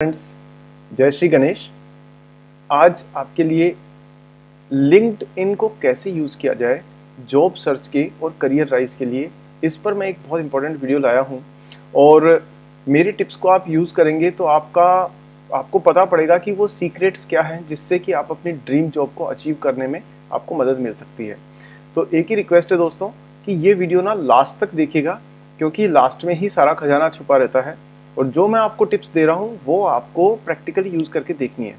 Friends, जय श्री गणेश। आज आपके लिए लिंक्डइन को कैसे यूज़ किया जाए जॉब सर्च के और करियर राइज के लिए, इस पर मैं एक बहुत इंपॉर्टेंट वीडियो लाया हूं। और मेरी टिप्स को आप यूज़ करेंगे तो आपको पता पड़ेगा कि वो सीक्रेट्स क्या हैं जिससे कि आप अपनी ड्रीम जॉब को अचीव करने में आपको मदद मिल सकती है। तो एक ही रिक्वेस्ट है दोस्तों कि ये वीडियो ना लास्ट तक देखिएगा, क्योंकि लास्ट में ही सारा खजाना छुपा रहता है और जो मैं आपको टिप्स दे रहा हूँ वो आपको प्रैक्टिकली यूज़ करके देखनी है।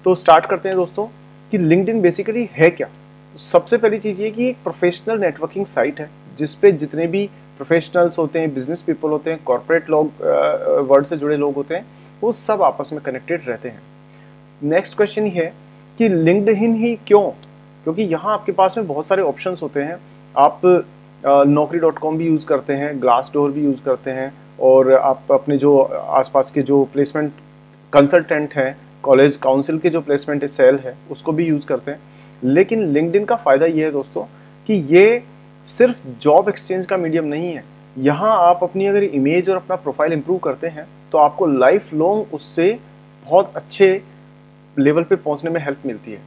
तो स्टार्ट करते हैं दोस्तों कि लिंक्डइन बेसिकली है क्या। तो सबसे पहली चीज़ ये कि एक प्रोफेशनल नेटवर्किंग साइट है जिस पे जितने भी प्रोफेशनल्स होते हैं, बिजनेस पीपल होते हैं, कॉर्पोरेट लोग, वर्ल्ड से जुड़े लोग होते हैं, वो सब आपस में कनेक्टेड रहते हैं। नेक्स्ट क्वेश्चन ये है कि लिंक्डइन ही क्यों? क्योंकि यहाँ आपके पास में बहुत सारे ऑप्शंस होते हैं। आप naukri.com भी यूज़ करते हैं, ग्लासडोर भी यूज़ करते हैं, और आप अपने जो आसपास के जो प्लेसमेंट कंसल्टेंट हैं, कॉलेज काउंसिल के जो प्लेसमेंट सेल है, उसको भी यूज़ करते हैं। लेकिन लिंक्डइन का फ़ायदा ये है दोस्तों कि ये सिर्फ जॉब एक्सचेंज का मीडियम नहीं है। यहाँ आप अपनी अगर इमेज और अपना प्रोफाइल इंप्रूव करते हैं तो आपको लाइफ लॉन्ग उससे बहुत अच्छे लेवल पे पहुँचने में हेल्प मिलती है।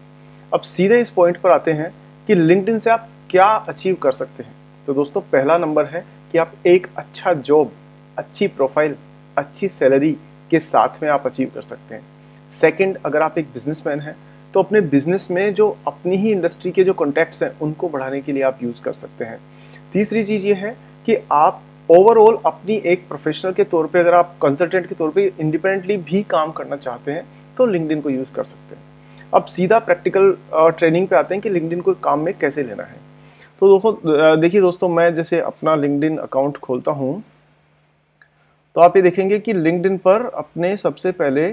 अब सीधे इस पॉइंट पर आते हैं कि लिंक्डइन से आप क्या अचीव कर सकते हैं। तो दोस्तों पहला नंबर है कि आप एक अच्छा जॉब, अच्छी प्रोफाइल, अच्छी सैलरी के साथ में आप अचीव कर सकते हैं। सेकंड, अगर आप एक बिजनेसमैन हैं तो अपने बिजनेस में जो अपनी ही इंडस्ट्री के जो कॉन्टैक्ट्स हैं उनको बढ़ाने के लिए आप यूज़ कर सकते हैं। तीसरी चीज़ ये है कि आप ओवरऑल अपनी एक प्रोफेशनल के तौर पे, अगर आप कंसल्टेंट के तौर पे इंडिपेंडेंटली भी काम करना चाहते हैं तो लिंक्डइन को यूज़ कर सकते हैं। अब सीधा प्रैक्टिकल ट्रेनिंग पे आते हैं कि लिंक्डइन को काम में कैसे लेना है। तो देखिए दोस्तों, मैं जैसे अपना लिंक्डइन अकाउंट खोलता हूँ तो आप ये देखेंगे कि लिंक्डइन पर अपने सबसे पहले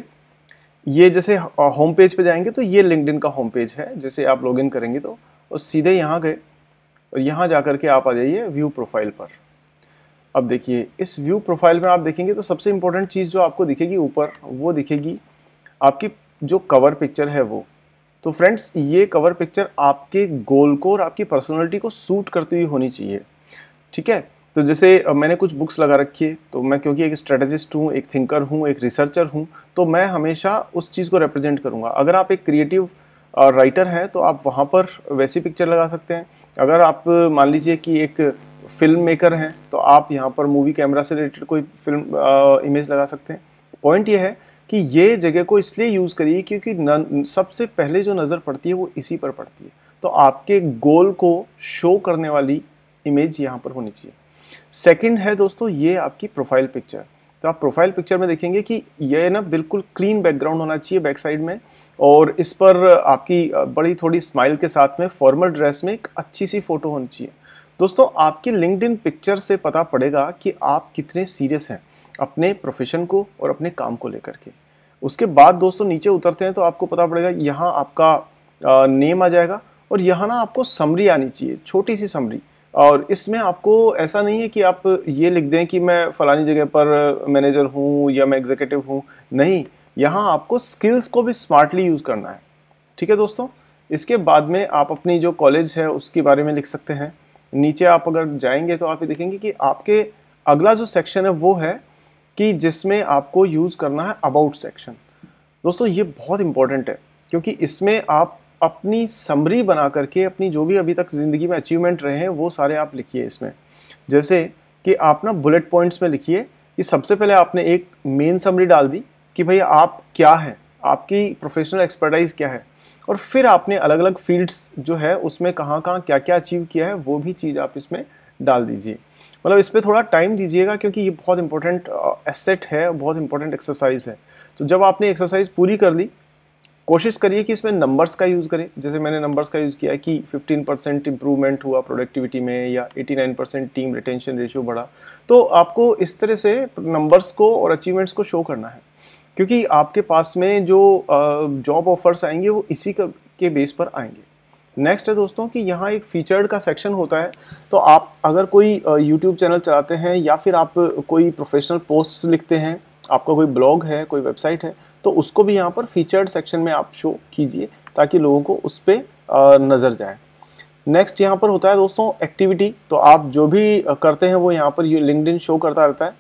ये जैसे होम पेज पे जाएंगे तो ये लिंक्डइन का होम पेज है। जैसे आप लॉगिन करेंगे तो और सीधे यहाँ गए और यहाँ जा कर के आप आ जाइए व्यू प्रोफाइल पर। अब देखिए इस व्यू प्रोफाइल में आप देखेंगे तो सबसे इम्पोर्टेंट चीज़ जो आपको दिखेगी ऊपर, वो दिखेगी आपकी जो कवर पिक्चर है वो। तो फ्रेंड्स, ये कवर पिक्चर आपके गोल को और आपकी पर्सनैलिटी को सूट करती हुई होनी चाहिए, ठीक है। तो जैसे मैंने कुछ बुक्स लगा रखी है, तो मैं क्योंकि एक स्ट्रेटेजिस्ट हूँ, एक थिंकर हूँ, एक रिसर्चर हूँ, तो मैं हमेशा उस चीज़ को रिप्रेजेंट करूँगा। अगर आप एक क्रिएटिव राइटर हैं तो आप वहाँ पर वैसी पिक्चर लगा सकते हैं। अगर आप मान लीजिए कि एक फिल्म मेकर हैं तो आप यहाँ पर मूवी कैमरा से रिलेटेड कोई फिल्म इमेज लगा सकते हैं। पॉइंट ये है कि ये जगह को इसलिए यूज़ करिए क्योंकि सबसे पहले जो नज़र पड़ती है वो इसी पर पड़ती है। तो आपके गोल को शो करने वाली इमेज यहाँ पर होनी चाहिए। सेकंड है दोस्तों ये आपकी प्रोफाइल पिक्चर। तो आप प्रोफाइल पिक्चर में देखेंगे कि ये ना बिल्कुल क्लीन बैकग्राउंड होना चाहिए बैक साइड में, और इस पर आपकी बड़ी थोड़ी स्माइल के साथ में फॉर्मल ड्रेस में एक अच्छी सी फोटो होनी चाहिए। दोस्तों आपकी लिंक्डइन पिक्चर से पता पड़ेगा कि आप कितने सीरियस हैं अपने प्रोफेशन को और अपने काम को लेकर के। उसके बाद दोस्तों नीचे उतरते हैं तो आपको पता पड़ेगा, यहाँ आपका नेम आ जाएगा और यहाँ ना आपको समरी आनी चाहिए, छोटी सी समरी। और इसमें आपको ऐसा नहीं है कि आप ये लिख दें कि मैं फलानी जगह पर मैनेजर हूँ या मैं एग्जीक्यूटिव हूँ, नहीं, यहाँ आपको स्किल्स को भी स्मार्टली यूज़ करना है, ठीक है दोस्तों। इसके बाद में आप अपनी जो कॉलेज है उसके बारे में लिख सकते हैं। नीचे आप अगर जाएंगे तो आप ये देखेंगे कि आपके अगला जो सेक्शन है वो है कि जिसमें आपको यूज़ करना है अबाउट सेक्शन। दोस्तों ये बहुत इंपॉर्टेंट है क्योंकि इसमें आप अपनी समरी बना करके अपनी जो भी अभी तक ज़िंदगी में अचीवमेंट रहे हैं वो सारे आप लिखिए इसमें। जैसे कि आप ना बुलेट पॉइंट्स में लिखिए कि सबसे पहले आपने एक मेन समरी डाल दी कि भाई आप क्या हैं, आपकी प्रोफेशनल एक्सपर्टाइज क्या है, और फिर आपने अलग अलग फील्ड्स जो है उसमें कहाँ कहाँ क्या क्या अचीव किया है वो भी चीज़ आप इसमें डाल दीजिए। मतलब इस पर थोड़ा टाइम दीजिएगा क्योंकि ये बहुत इंपॉर्टेंट एसेट है, बहुत इंपॉर्टेंट एक्सरसाइज है। तो जब आपने एक्सरसाइज पूरी कर ली, कोशिश करिए कि इसमें नंबर्स का यूज़ करें। जैसे मैंने नंबर्स का यूज़ किया है कि 15% इम्प्रूवमेंट हुआ प्रोडक्टिविटी में, या 89% टीम रिटेंशन रेशियो बढ़ा। तो आपको इस तरह से नंबर्स को और अचीवमेंट्स को शो करना है क्योंकि आपके पास में जो जॉब ऑफर्स आएंगे वो इसी के बेस पर आएंगे। नेक्स्ट है दोस्तों कि यहाँ एक फीचर्ड का सेक्शन होता है। तो आप अगर कोई यूट्यूब चैनल चलाते हैं या फिर आप कोई प्रोफेशनल पोस्ट लिखते हैं, आपका कोई ब्लॉग है, कोई वेबसाइट है, तो उसको भी यहाँ पर फीचर्ड सेक्शन में आप शो कीजिए ताकि लोगों को उस पर नज़र जाए। नेक्स्ट यहाँ पर होता है दोस्तों एक्टिविटी। तो आप जो भी करते हैं वो यहाँ पर लिंक्डइन शो करता रहता है।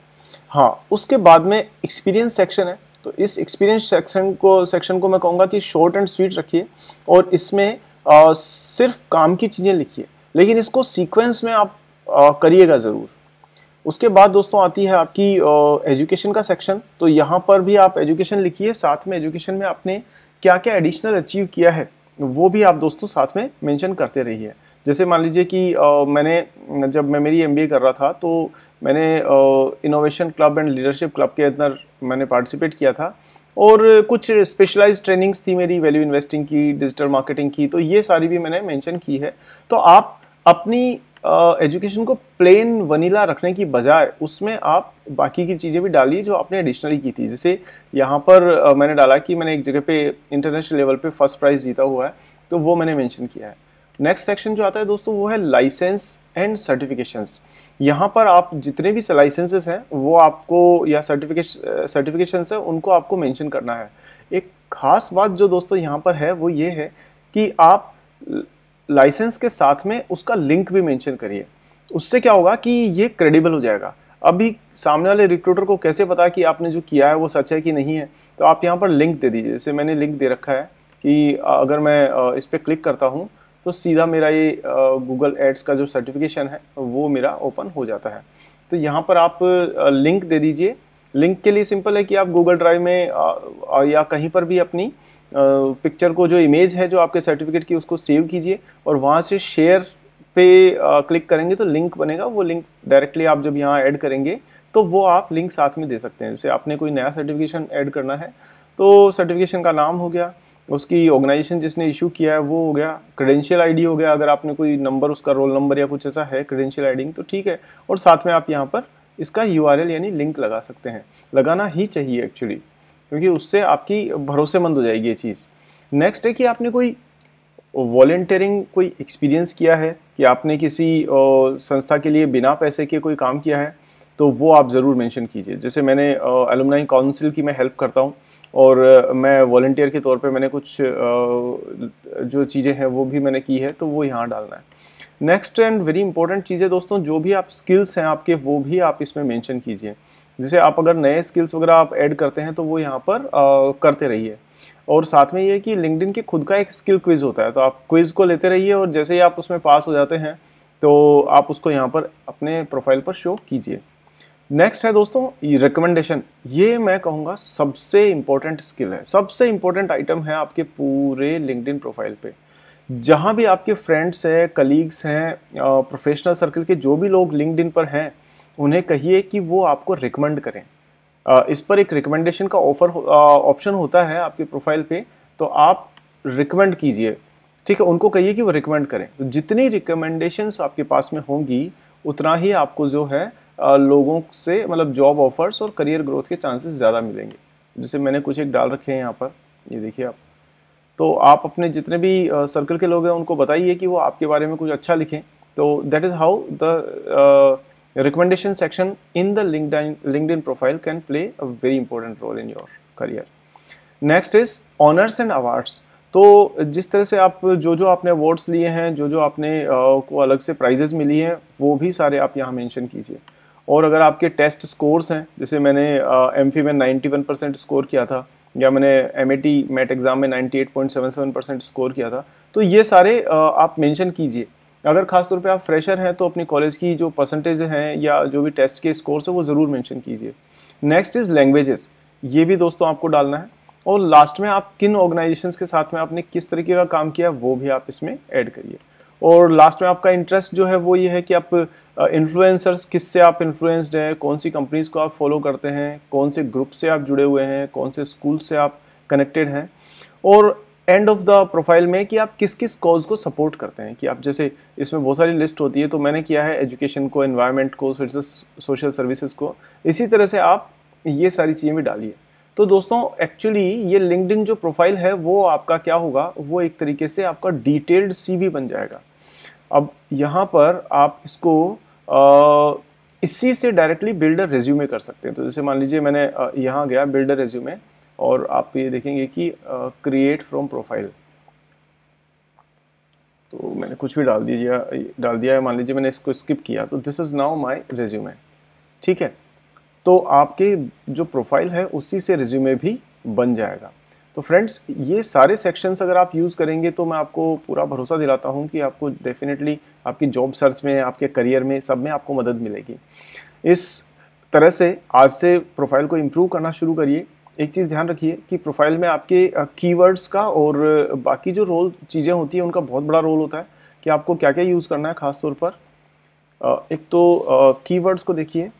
हाँ, उसके बाद में एक्सपीरियंस सेक्शन है। तो इस एक्सपीरियंस सेक्शन को मैं कहूँगा कि शॉर्ट एंड स्वीट रखिए और इसमें सिर्फ काम की चीज़ें लिखिए, लेकिन इसको सीक्वेंस में आप करिएगा ज़रूर। उसके बाद दोस्तों आती है आपकी एजुकेशन का सेक्शन। तो यहाँ पर भी आप एजुकेशन लिखिए, साथ में एजुकेशन में आपने क्या क्या एडिशनल अचीव किया है वो भी आप दोस्तों साथ में मेंशन करते रहिए। जैसे मान लीजिए कि मैंने जब मैं मेरी एमबीए कर रहा था तो मैंने innovation club and leadership club के अंदर मैंने पार्टिसिपेट किया था और कुछ स्पेशलाइज्ड ट्रेनिंग्स थी मेरी, वैल्यू इन्वेस्टिंग की, डिजिटल मार्केटिंग की, तो ये सारी भी मैंने मेंशन की है। तो आप अपनी एजुकेशन को प्लेन वनीला रखने की बजाय उसमें आप बाकी की चीज़ें भी डालिए जो आपने एडिशनली की थी। जैसे यहाँ पर मैंने डाला कि मैंने एक जगह पे इंटरनेशनल लेवल पे फर्स्ट प्राइज़ जीता हुआ है, तो वो मैंने मेंशन किया है। नेक्स्ट सेक्शन जो आता है दोस्तों वो है लाइसेंस एंड सर्टिफिकेशंस। यहाँ पर आप जितने भी लाइसेंसेस हैं वो आपको, या सर्टिफिकेशंस है, उनको आपको मेंशन करना है। एक खास बात जो दोस्तों यहाँ पर है वो ये है कि आप लाइसेंस के साथ में उसका लिंक भी मेंशन करिए। उससे क्या होगा कि ये क्रेडिबल हो जाएगा। अभी सामने वाले रिक्रूटर को कैसे पता कि आपने जो किया है वो सच है कि नहीं है, तो आप यहाँ पर लिंक दे दीजिए। जैसे मैंने लिंक दे रखा है कि अगर मैं इस पर क्लिक करता हूँ तो सीधा मेरा ये गूगल एड्स का जो सर्टिफिकेशन है वो मेरा ओपन हो जाता है। तो यहाँ पर आप लिंक दे दीजिए। लिंक के लिए सिंपल है कि आप गूगल ड्राइव में या कहीं पर भी अपनी पिक्चर को, जो इमेज है जो आपके सर्टिफिकेट की, उसको सेव कीजिए और वहाँ से शेयर पे क्लिक करेंगे तो लिंक बनेगा। वो लिंक डायरेक्टली आप जब यहाँ ऐड करेंगे तो वो आप लिंक साथ में दे सकते हैं। जैसे आपने कोई नया सर्टिफिकेशन ऐड करना है तो सर्टिफिकेशन का नाम हो गया, उसकी ऑर्गेनाइजेशन जिसने इशू किया है वो हो गया, क्रेडेंशियल आईडी हो गया, अगर आपने कोई नंबर, उसका रोल नंबर या कुछ ऐसा है क्रेडेंशियल आईडी तो ठीक है, और साथ में आप यहाँ पर इसका यूआरएल यानी लिंक लगा सकते हैं। लगाना ही चाहिए एक्चुअली, क्योंकि उससे आपकी भरोसेमंद हो जाएगी ये चीज़। नेक्स्ट है कि आपने कोई वॉलंटियरिंग कोई एक्सपीरियंस किया है कि आपने किसी संस्था के लिए बिना पैसे के कोई काम किया है, तो वो आप ज़रूर मेंशन कीजिए। जैसे मैंने एलुमनाई काउंसिल की मैं हेल्प करता हूँ और मैं वॉलंटियर के तौर पे मैंने कुछ जो चीज़ें हैं वो भी मैंने की है, तो वो यहाँ डालना है। नेक्स्ट एंड वेरी इंपॉर्टेंट चीज़ है दोस्तों, जो भी आप स्किल्स हैं आपके वो भी आप इसमें मेंशन कीजिए। जैसे आप अगर नए स्किल्स वगैरह आप ऐड करते हैं तो वो यहाँ पर करते रहिए। और साथ में ये है कि लिंक्डइन के खुद का एक स्किल क्विज होता है, तो आप क्विज को लेते रहिए और जैसे ही आप उसमें पास हो जाते हैं तो आप उसको यहाँ पर अपने प्रोफाइल पर शो कीजिए। नेक्स्ट है दोस्तों रिकमेंडेशन। ये मैं कहूँगा सबसे इम्पोर्टेंट स्किल है, सबसे इम्पोर्टेंट आइटम है आपके पूरे लिंक्डइन प्रोफाइल पे। जहाँ भी आपके फ्रेंड्स हैं, कलीग्स हैं, प्रोफेशनल सर्कल के जो भी लोग लिंक्डइन पर हैं, उन्हें कहिए कि वो आपको रिकमेंड करें। इस पर एक रिकमेंडेशन का ऑप्शन होता है आपके प्रोफाइल पे, तो आप रिकमेंड कीजिए, ठीक है। उनको कहिए कि वो रिकमेंड करें। तो जितनी रिकमेंडेशंस आपके पास में होंगी उतना ही आपको जो है लोगों से, मतलब जॉब ऑफर्स और करियर ग्रोथ के चांसेस ज़्यादा मिलेंगे। जैसे मैंने कुछ एक डाल रखे हैं यहाँ पर, ये देखिए आप। तो आप अपने जितने भी सर्कल के लोग हैं उनको बताइए कि वो आपके बारे में कुछ अच्छा लिखें। तो that is how the recommendation section in the LinkedIn profile can play a very important role in your career. Next is honors and awards. तो जिस तरह से आप जो आपने अवार्ड्स लिए हैं, जो आपने को अलग से प्राइजेस मिली हैं, वो भी सारे आप यहाँ मेंशन कीजिए। और अगर आपके टेस्ट स्कोर्स हैं, जैसे मैंने एमफी में 91% स्कोर किया था, या मैंने MET एग्ज़ाम में 98.77% स्कोर किया था, तो ये सारे आप मेंशन कीजिए। अगर खास तौर पे आप फ्रेशर हैं तो अपनी कॉलेज की जो परसेंटेज हैं या जो भी टेस्ट के स्कोर्स है वो ज़रूर मेंशन कीजिए। नेक्स्ट इज़ लैंग्वेजेस, ये भी दोस्तों आपको डालना है। और लास्ट में आप किन ऑर्गेनाइजेशंस के साथ में आपने किस तरीके का काम किया वो भी आप इसमें ऐड करिए। और लास्ट में आपका इंटरेस्ट जो है वो ये है कि आप इन्फ्लुएंसर्स, किससे आप इन्फ्लुएंस्ड हैं, कौन सी कंपनीज को आप फॉलो करते हैं, कौन से ग्रुप से आप जुड़े हुए हैं, कौन से स्कूल से आप कनेक्टेड हैं। और एंड ऑफ द प्रोफाइल में कि आप किस किस कॉज को सपोर्ट करते हैं, कि आप जैसे इसमें बहुत सारी लिस्ट होती है, तो मैंने किया है एजुकेशन को, एनवायरनमेंट को, सोशल सर्विसेज को। इसी तरह से आप ये सारी चीज़ें भी डालिए। तो दोस्तों एक्चुअली ये लिंक्डइन जो प्रोफाइल है वो आपका क्या होगा, वो एक तरीके से आपका डिटेल्ड CV बन जाएगा। अब यहाँ पर आप इसको इसी से डायरेक्टली बिल्डर रेज्यूमे कर सकते हैं। तो जैसे मान लीजिए मैंने यहाँ गया बिल्डर रेज्यूमे, और आप ये देखेंगे कि क्रिएट फ्रॉम प्रोफाइल, तो मैंने कुछ भी डाल दिया है। मान लीजिए मैंने इसको स्किप किया, तो this is now my resume, ठीक है। तो तो आपके जो प्रोफाइल है उसी से रिज्यूमे भी बन जाएगा। तो फ्रेंड्स, ये सारे सेक्शंस अगर आप यूज़ करेंगे तो मैं आपको पूरा भरोसा दिलाता हूँ कि आपको डेफिनेटली आपकी जॉब सर्च में, आपके करियर में, सब में आपको मदद मिलेगी। इस तरह से आज से प्रोफाइल को इम्प्रूव करना शुरू करिए। एक चीज़ ध्यान रखिए कि प्रोफाइल में आपके कीवर्ड्स का और बाकी जो रोल चीज़ें होती हैं उनका बहुत बड़ा रोल होता है कि आपको क्या क्या यूज़ करना है। ख़ास तौर पर एक तो कीवर्ड्स को देखिए,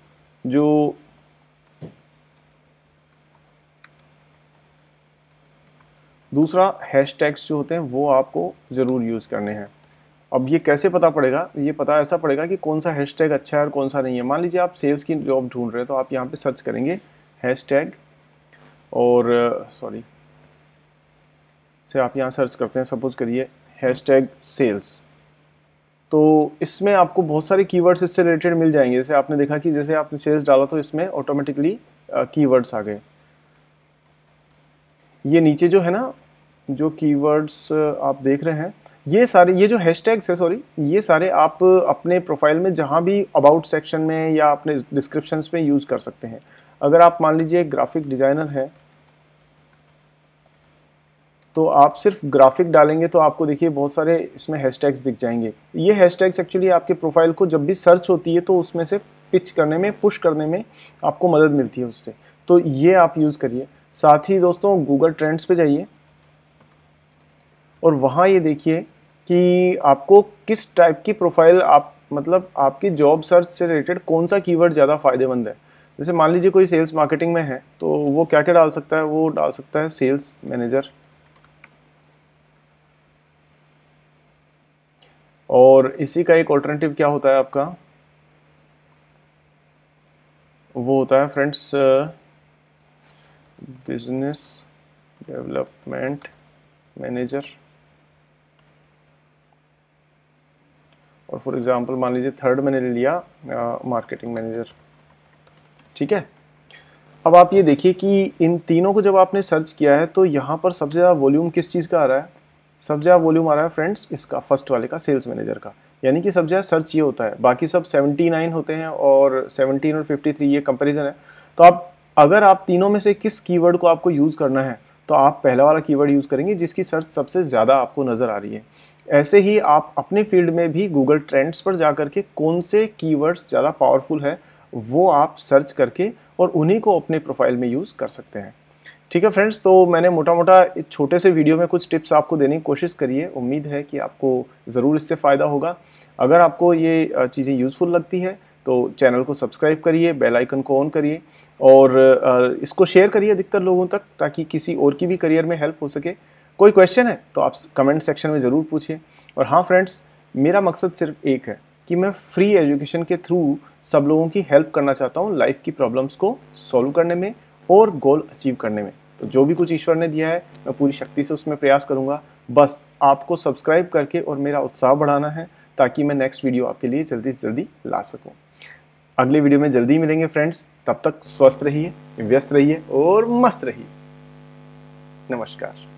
जो दूसरा हैशटैग्स जो होते हैं वो आपको ज़रूर यूज़ करने हैं। अब ये कैसे पता पड़ेगा? ये पता ऐसा पड़ेगा कि कौन सा हैशटैग अच्छा है और कौन सा नहीं है। मान लीजिए आप सेल्स की जॉब ढूंढ रहे हैं तो आप यहाँ पे सर्च करेंगे हैशटैग और सॉरी से आप यहाँ सर्च करते हैं, सपोज करिए हैशटैग सेल्स। तो इसमें आपको बहुत सारे कीवर्ड्स इससे रिलेटेड मिल जाएंगे। जैसे आपने देखा कि जैसे आपने सेल्स डाला तो इसमें ऑटोमेटिकली कीवर्ड्स आ गए। ये नीचे जो है ना, जो कीवर्ड्स आप देख रहे हैं, ये सारे, ये जो हैशटैग्स है, सॉरी, ये सारे आप अपने प्रोफाइल में जहाँ भी अबाउट सेक्शन में या अपने डिस्क्रिप्शंस में यूज़ कर सकते हैं। अगर आप मान लीजिए ग्राफिक डिज़ाइनर हैं तो आप सिर्फ ग्राफिक डालेंगे तो आपको देखिए बहुत सारे इसमें हैशटैग्स दिख जाएंगे। ये हैशटैग्स एक्चुअली आपके प्रोफाइल को जब भी सर्च होती है तो उसमें से पिच करने में, पुश करने में आपको मदद मिलती है उससे। तो ये आप यूज़ करिए। साथ ही दोस्तों, गूगल ट्रेंड्स पे जाइए और वहाँ ये देखिए कि आपको किस टाइप की प्रोफाइल, आप मतलब आपकी जॉब सर्च से रिलेटेड कौन सा कीवर्ड ज़्यादा फायदेमंद है। जैसे मान लीजिए कोई सेल्स मार्केटिंग में है तो वो क्या क्या डाल सकता है? वो डाल सकता है सेल्स मैनेजर, और इसी का एक ऑल्टरनेटिव क्या होता है आपका, वो होता है फ्रेंड्स बिजनेस डेवलपमेंट मैनेजर। और फॉर एग्जांपल मान लीजिए थर्ड मैंने ले लिया मार्केटिंग मैनेजर। ठीक है। अब आप ये देखिए कि इन तीनों को जब आपने सर्च किया है तो यहाँ पर सबसे ज़्यादा वॉल्यूम किस चीज़ का आ रहा है? सबसे ज़्यादा वॉल्यूम आ रहा है फ्रेंड्स इसका, फर्स्ट वाले का, सेल्स मैनेजर का। यानी कि सबसे ज़्यादा सर्च ये होता है। बाकी सब 79 होते हैं और 17 और 53 ये कंपैरिजन है। तो आप, अगर आप तीनों में से किस कीवर्ड को आपको यूज़ करना है तो आप पहला वाला कीवर्ड यूज़ करेंगे जिसकी सर्च सबसे ज़्यादा आपको नज़र आ रही है। ऐसे ही आप अपने फील्ड में भी गूगल ट्रेंड्स पर जा करके कौन से कीवर्ड्स ज़्यादा पावरफुल है वो आप सर्च करके और उन्हीं को अपने प्रोफाइल में यूज़ कर सकते हैं। ठीक है फ्रेंड्स, तो मैंने मोटा मोटा इस छोटे से वीडियो में कुछ टिप्स आपको देने की कोशिश करी है। उम्मीद है कि आपको ज़रूर इससे फ़ायदा होगा। अगर आपको ये चीज़ें यूज़फुल लगती है तो चैनल को सब्सक्राइब करिए, बेल आइकन को ऑन करिए और इसको शेयर करिए अधिकतर लोगों तक ताकि किसी और की भी करियर में हेल्प हो सके। कोई क्वेश्चन है तो आप कमेंट सेक्शन में ज़रूर पूछिए। और हाँ फ्रेंड्स, मेरा मकसद सिर्फ एक है कि मैं फ्री एजुकेशन के थ्रू सब लोगों की हेल्प करना चाहता हूँ लाइफ की प्रॉब्लम्स को सॉल्व करने में और गोल अचीव करने में। तो जो भी कुछ ईश्वर ने दिया है मैं पूरी शक्ति से उसमें प्रयास करूँगा। बस आपको सब्सक्राइब करके और मेरा उत्साह बढ़ाना है ताकि मैं नेक्स्ट वीडियो आपके लिए जल्दी से जल्दी ला सकूँ। अगले वीडियो में जल्दी मिलेंगे फ्रेंड्स। तब तक स्वस्थ रहिए, व्यस्त रहिए और मस्त रहिए। नमस्कार।